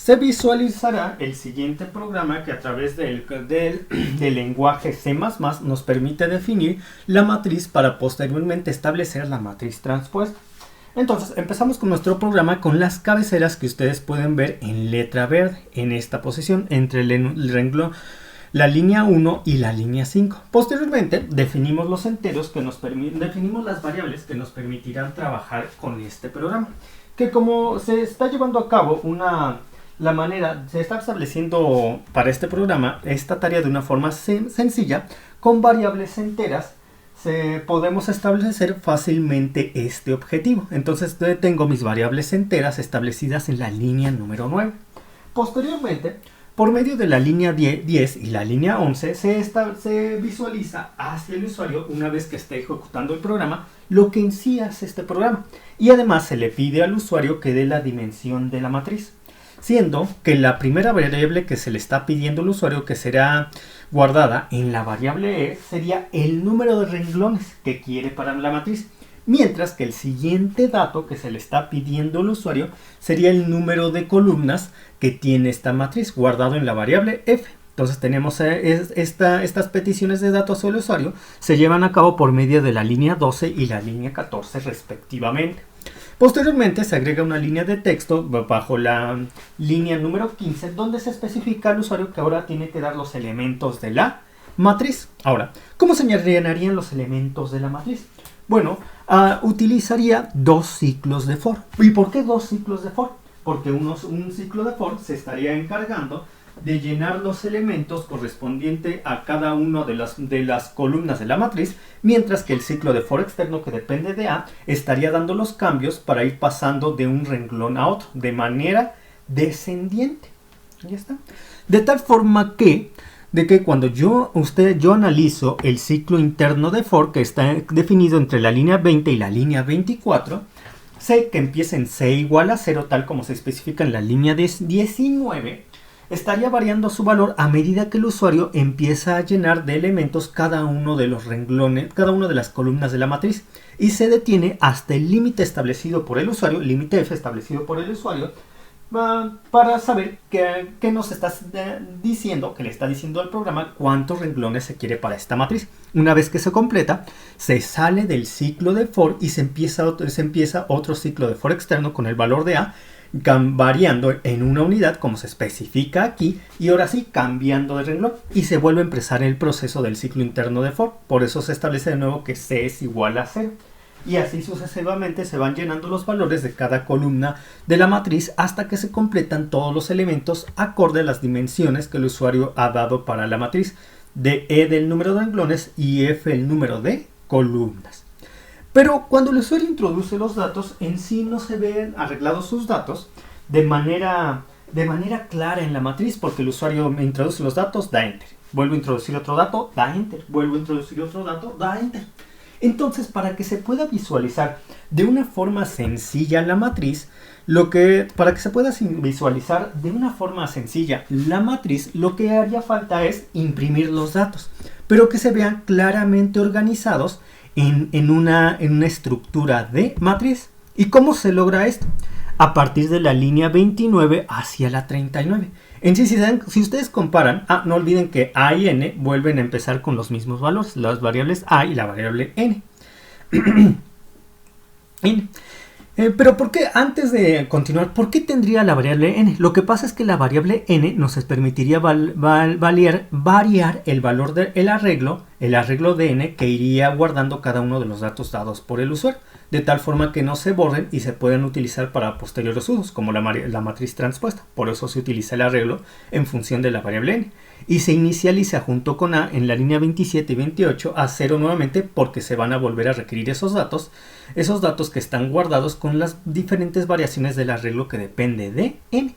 se visualizará el siguiente programa que a través del lenguaje C++ nos permite definir la matriz para posteriormente establecer la matriz transpuesta. Entonces empezamos con nuestro programa con las cabeceras que ustedes pueden ver en letra verde en esta posición entre el renglón, la línea 1 y la línea 5. Posteriormente definimos los enteros que definimos las variables que nos permitirán trabajar con este programa, que como se está llevando a cabo se está estableciendo para este programa esta tarea de una forma sencilla con variables enteras. Podemos establecer fácilmente este objetivo. Entonces tengo mis variables enteras establecidas en la línea número 9. Posteriormente, por medio de la línea 10 y la línea 11 se visualiza hacia el usuario, una vez que esté ejecutando el programa, lo que en sí hace este programa. Y además se le pide al usuario que dé la dimensión de la matriz, siendo que la primera variable que se le está pidiendo al usuario, que será guardada en la variable E, sería el número de renglones que quiere para la matriz, mientras que el siguiente dato que se le está pidiendo al usuario sería el número de columnas que tiene esta matriz, guardado en la variable F. Entonces tenemos estas peticiones de datos al usuario se llevan a cabo por medio de la línea 12 y la línea 14 respectivamente. Posteriormente se agrega una línea de texto bajo la línea número 15, donde se especifica al usuario que ahora tiene que dar los elementos de la matriz. Ahora, ¿cómo se llenarían los elementos de la matriz? Bueno, utilizaría dos ciclos de for. ¿Y por qué dos ciclos de for? Porque un ciclo de for se estaría encargando de llenar los elementos correspondientes a cada una de las columnas de la matriz, mientras que el ciclo de for externo, que depende de A, estaría dando los cambios para ir pasando de un renglón a otro de manera descendiente. ¿Ya está? De tal forma que cuando yo analizo el ciclo interno de for, que está definido entre la línea 20 y la línea 24, sé que empieza en C igual a 0, tal como se especifica en la línea 19, estaría variando su valor a medida que el usuario empieza a llenar de elementos cada uno de los renglones, cada una de las columnas de la matriz, y se detiene hasta el límite establecido por el usuario, el límite F establecido por el usuario, para saber qué nos está diciendo, que le está diciendo al programa cuántos renglones se quiere para esta matriz. Una vez que se completa, se sale del ciclo de for y se empieza otro ciclo de for externo con el valor de A, variando en una unidad como se especifica aquí, y ahora sí cambiando de renglón, y se vuelve a empezar el proceso del ciclo interno de for. Por eso se establece de nuevo que C es igual a 0, y así sucesivamente se van llenando los valores de cada columna de la matriz hasta que se completan todos los elementos acorde a las dimensiones que el usuario ha dado para la matriz, de E del número de renglones y F el número de columnas. Pero cuando el usuario introduce los datos, en sí no se ven arreglados sus datos de manera clara en la matriz, porque el usuario introduce los datos, da Enter. Vuelve a introducir otro dato, da Enter. Vuelve a introducir otro dato, da Enter. Entonces, para que se pueda visualizar de una forma sencilla la matriz, lo que haría falta es imprimir los datos, pero que se vean claramente organizados en una estructura de matriz. ¿Y cómo se logra esto? A partir de la línea 29 hacia la 39. En sí, si ustedes comparan, no olviden que A y N vuelven a empezar con los mismos valores, las variables A y la variable N. Pero ¿por qué, antes de continuar, por qué tendría la variable N? Lo que pasa es que la variable N nos permitiría variar el valor del arreglo de N, que iría guardando cada uno de los datos dados por el usuario, de tal forma que no se borren y se puedan utilizar para posteriores usos, como la matriz transpuesta. Por eso se utiliza el arreglo en función de la variable N. Y se inicializa junto con A en la línea 27 y 28 a 0 nuevamente, porque se van a volver a requerir esos datos que están guardados con las diferentes variaciones del arreglo que depende de N.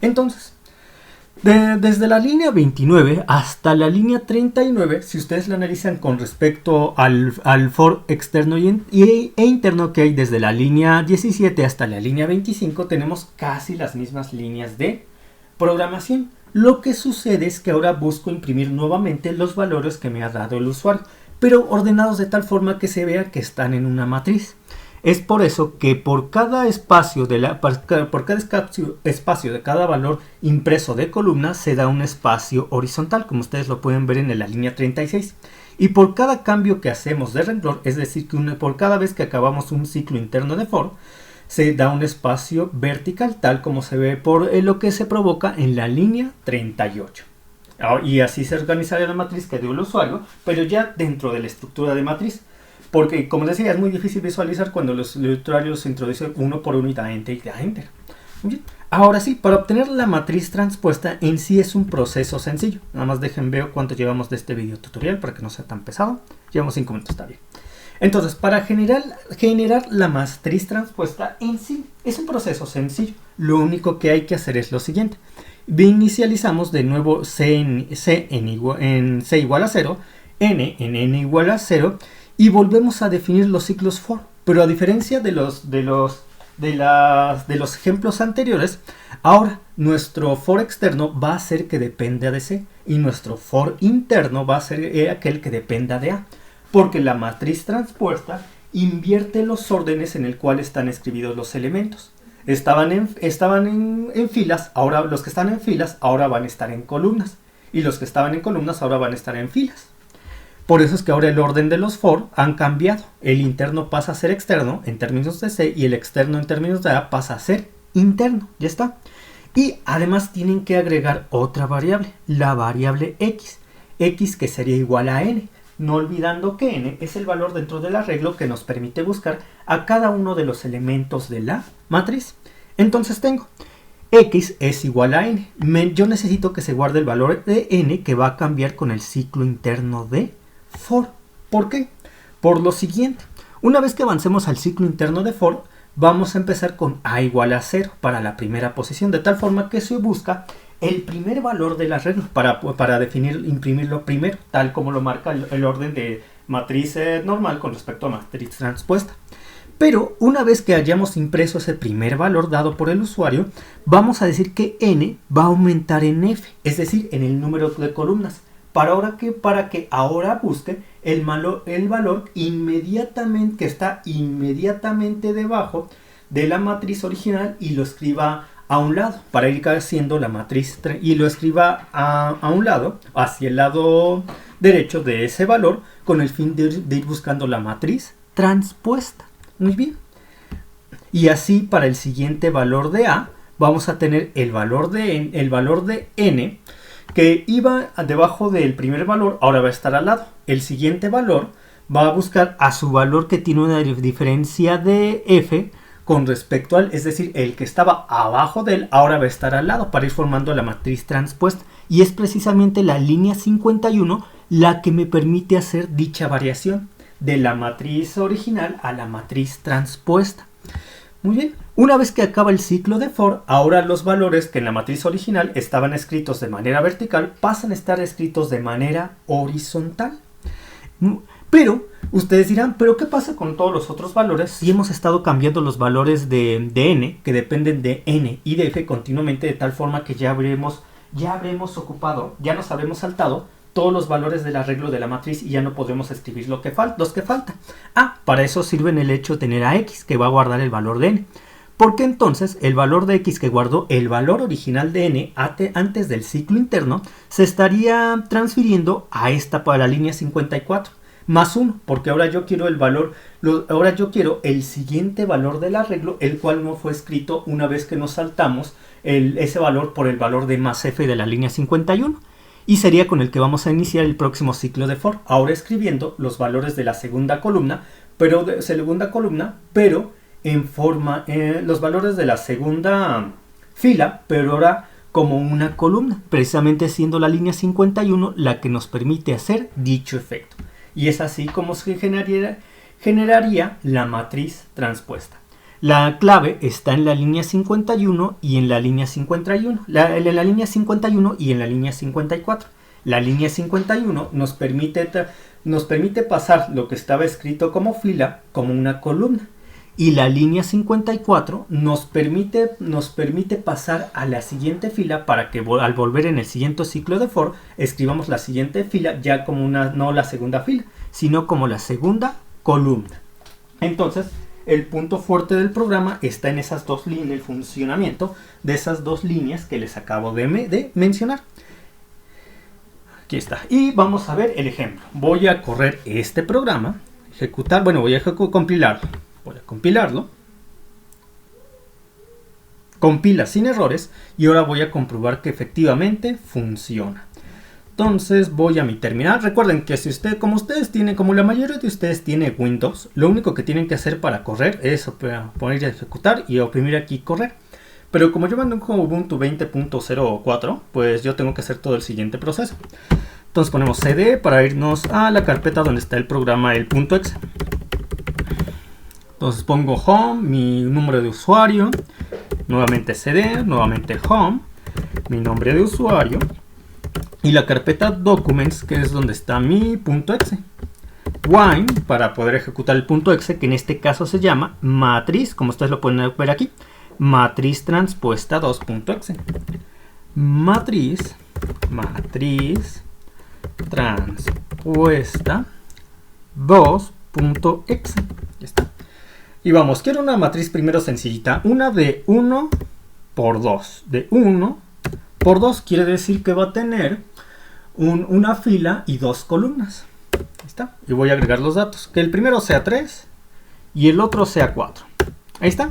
Entonces, desde la línea 29 hasta la línea 39, si ustedes lo analizan con respecto al for externo e interno que hay desde la línea 17 hasta la línea 25, tenemos casi las mismas líneas de programación. Lo que sucede es que ahora busco imprimir nuevamente los valores que me ha dado el usuario, pero ordenados de tal forma que se vea que están en una matriz. Es por eso que por cada espacio de cada valor impreso de columna se da un espacio horizontal, como ustedes lo pueden ver en la línea 36. Y por cada cambio que hacemos de renglón, es decir, que por cada vez que acabamos un ciclo interno de for, se da un espacio vertical, tal como se ve por lo que se provoca en la línea 38. Y así se organizaría la matriz que dio el usuario, pero ya dentro de la estructura de matriz. Porque, como decía, es muy difícil visualizar cuando los usuarios introducen uno por uno y da enter y da enter. Muy bien. Ahora sí, para obtener la matriz transpuesta en sí es un proceso sencillo. Nada más dejen ver cuánto llevamos de este video tutorial para que no sea tan pesado. Llevamos 5 minutos, está bien. Entonces, para generar la matriz transpuesta en sí es un proceso sencillo. Lo único que hay que hacer es lo siguiente. Inicializamos de nuevo C en C igual a 0, N en N igual a 0 y volvemos a definir los ciclos for. Pero a diferencia de los ejemplos anteriores, ahora nuestro for externo va a ser que dependa de C y nuestro for interno va a ser aquel que dependa de A, porque la matriz transpuesta invierte los órdenes en el cual están escritos los elementos. Estaban en filas, ahora los que están en filas ahora van a estar en columnas y los que estaban en columnas ahora van a estar en filas. Por eso es que ahora el orden de los for han cambiado. El interno pasa a ser externo en términos de C y el externo en términos de A pasa a ser interno. Ya está. Y además tienen que agregar otra variable, la variable x. X que sería igual a n. No olvidando que n es el valor dentro del arreglo que nos permite buscar a cada uno de los elementos de la matriz. Entonces tengo x es igual a n. Yo necesito que se guarde el valor de n que va a cambiar con el ciclo interno de for. ¿Por qué? Por lo siguiente. Una vez que avancemos al ciclo interno de for, vamos a empezar con a igual a 0 para la primera posición, de tal forma que se busca el primer valor del arreglo para imprimirlo primero, tal como lo marca el orden de matriz normal con respecto a matriz transpuesta. Pero una vez que hayamos impreso ese primer valor dado por el usuario, vamos a decir que n va a aumentar en f, es decir, en el número de columnas. Para que ahora busque el valor inmediatamente que está inmediatamente debajo de la matriz original y lo escriba a un lado para ir haciendo la matriz y lo escriba a un lado, hacia el lado derecho de ese valor, con el fin de ir buscando la matriz transpuesta. Muy bien. Y así para el siguiente valor de A vamos a tener el valor de n que iba debajo del primer valor, ahora va a estar al lado. El siguiente valor va a buscar a su valor que tiene una diferencia de f con respecto al, es decir, el que estaba abajo de él, ahora va a estar al lado para ir formando la matriz transpuesta. Y es precisamente la línea 51 la que me permite hacer dicha variación de la matriz original a la matriz transpuesta. Muy bien, una vez que acaba el ciclo de for, ahora los valores que en la matriz original estaban escritos de manera vertical pasan a estar escritos de manera horizontal. Pero ustedes dirán, ¿pero qué pasa con todos los otros valores si hemos estado cambiando los valores de n, que dependen de n y de f continuamente, de tal forma que ya habremos ocupado, ya nos habremos saltado todos los valores del arreglo de la matriz y ya no podremos escribir los que faltan? Para eso sirve el hecho de tener a x, que va a guardar el valor de n. Porque entonces el valor de x que guardó el valor original de n antes del ciclo interno se estaría transfiriendo a esta para la línea 54 más 1, porque ahora yo quiero el siguiente valor del arreglo, el cual no fue escrito una vez que nos saltamos ese valor por el valor de más f de la línea 51. Y sería con el que vamos a iniciar el próximo ciclo de for, ahora escribiendo los valores de la segunda columna, pero en forma, los valores de la segunda fila, pero ahora como una columna, precisamente siendo la línea 51 la que nos permite hacer dicho efecto. Y es así como se generaría la matriz transpuesta. La clave está en la línea 51 y en la línea 51. En la línea 51 y en la línea 54. La línea 51 nos permite pasar lo que estaba escrito como fila como una columna. Y la línea 54 nos permite pasar a la siguiente fila para que al volver en el siguiente ciclo de for escribamos la siguiente fila ya como no la segunda fila, sino como la segunda columna. Entonces, el punto fuerte del programa está en esas dos líneas, el funcionamiento de esas dos líneas que les acabo de mencionar. Aquí está. Y vamos a ver el ejemplo. Voy a correr este programa, ejecutar, bueno, voy a compilarlo. Voy a compilarlo. Compila sin errores y ahora voy a comprobar que efectivamente funciona. Entonces voy a mi terminal. Recuerden que si como la mayoría de ustedes tiene Windows, lo único que tienen que hacer para correr es poner a ejecutar y oprimir aquí correr. Pero como yo mando un Ubuntu 20.04, pues yo tengo que hacer todo el siguiente proceso. Entonces ponemos cd para irnos a la carpeta donde está el programa, el .exe. Entonces pongo home, mi número de usuario, nuevamente cd, nuevamente home, mi nombre de usuario. Y la carpeta Documents, que es donde está mi .exe. Wine, para poder ejecutar el .exe, que en este caso se llama matriz, como ustedes lo pueden ver aquí. Matriz transpuesta 2.exe. Matriz transpuesta 2.exe. Ya está. Y vamos, quiero una matriz primero sencillita. Una de 1 por 2. De 1 por 2 quiere decir que va a tener una fila y dos columnas. Ahí está. Y voy a agregar los datos. Que el primero sea 3 y el otro sea 4. Ahí está.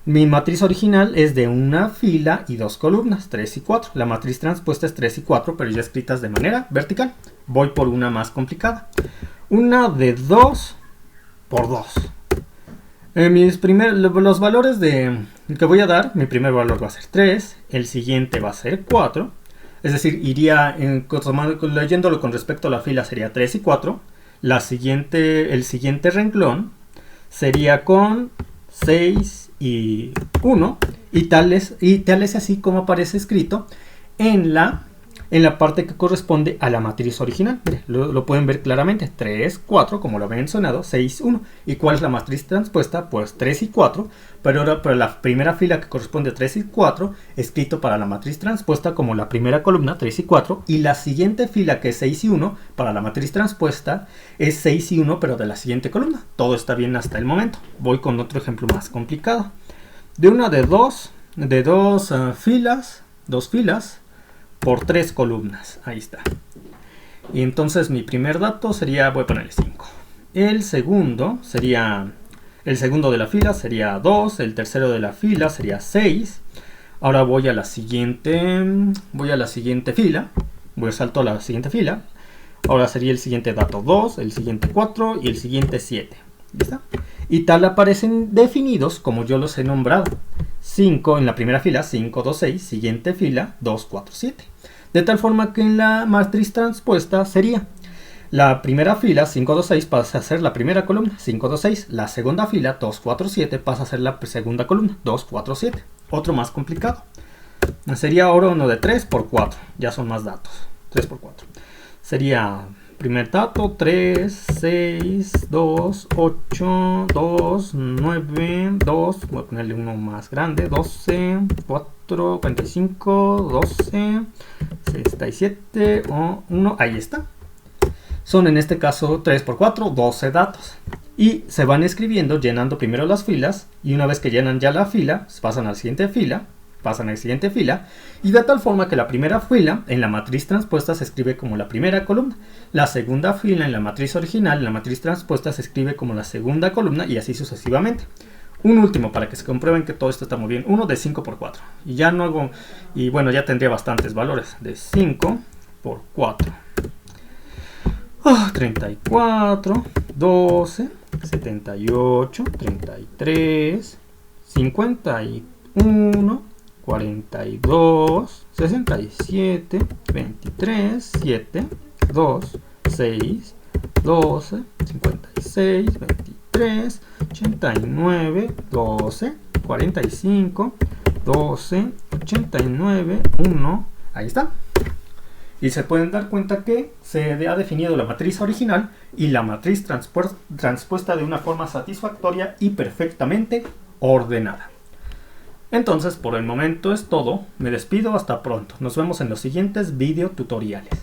Mi matriz original es de una fila y dos columnas, 3 y 4. La matriz transpuesta es 3 y 4, pero ya escritas de manera vertical. Voy por una más complicada. Una de 2 por 2. Los valores que voy a dar, mi primer valor va a ser 3, el siguiente va a ser 4. Es decir, iría leyéndolo con respecto a la fila sería 3 y 4. El siguiente renglón sería con 6 y 1. Y tal es así como aparece escrito en la parte que corresponde a la matriz original. Mire, lo pueden ver claramente. 3, 4, como lo había mencionado, 6, 1. ¿Y cuál es la matriz transpuesta? Pues 3 y 4. Pero ahora para la primera fila que corresponde a 3 y 4, escrito para la matriz transpuesta como la primera columna, 3 y 4. Y la siguiente fila, que es 6 y 1, para la matriz transpuesta, es 6 y 1, pero de la siguiente columna. Todo está bien hasta el momento. Voy con otro ejemplo más complicado. De dos filas por 3 columnas. Ahí está. Y entonces mi primer dato sería, voy a ponerle 5. El segundo de la fila sería 2. El tercero de la fila sería 6. Ahora voy a la siguiente fila. Salto a la siguiente fila. Ahora sería el siguiente dato 2, el siguiente 4 y el siguiente 7. ¿Ya está? Y tal aparecen definidos como yo los he nombrado. 5 en la primera fila, 5, 2, 6. Siguiente fila, 2, 4, 7. De tal forma que en la matriz transpuesta sería la primera fila, 5, 2, 6, pasa a ser la primera columna, 5, 2, 6. La segunda fila, 2, 4, 7, pasa a ser la segunda columna, 2, 4, 7. Otro más complicado. Sería ahora uno de 3 por 4. Ya son más datos. 3 por 4. Sería primer dato, 3, 6, 2, 8, 2, 9, 2, voy a ponerle uno más grande, 12, 4, 45, 12, 67, 1, ahí está. Son en este caso 3 por 4, 12 datos. Y se van escribiendo, llenando primero las filas, y una vez que llenan ya la fila, pasan a la siguiente fila, y de tal forma que la primera fila en la matriz transpuesta se escribe como la primera columna, la segunda fila en la matriz original, en la matriz transpuesta se escribe como la segunda columna, y así sucesivamente. Un último para que se comprueben que todo esto está muy bien, uno de 5 por 4, y ya no hago, y bueno, ya tendría bastantes valores, de 5 por 4, 34, 12, 78, 33, 51, 42, 67, 23, 7, 2, 6, 12, 56, 23, 89, 12, 45, 12, 89, 1. Ahí está. Y se pueden dar cuenta que se ha definido la matriz original y la matriz transpuesta de una forma satisfactoria y perfectamente ordenada. Entonces, por el momento es todo. Me despido, hasta pronto. Nos vemos en los siguientes video tutoriales.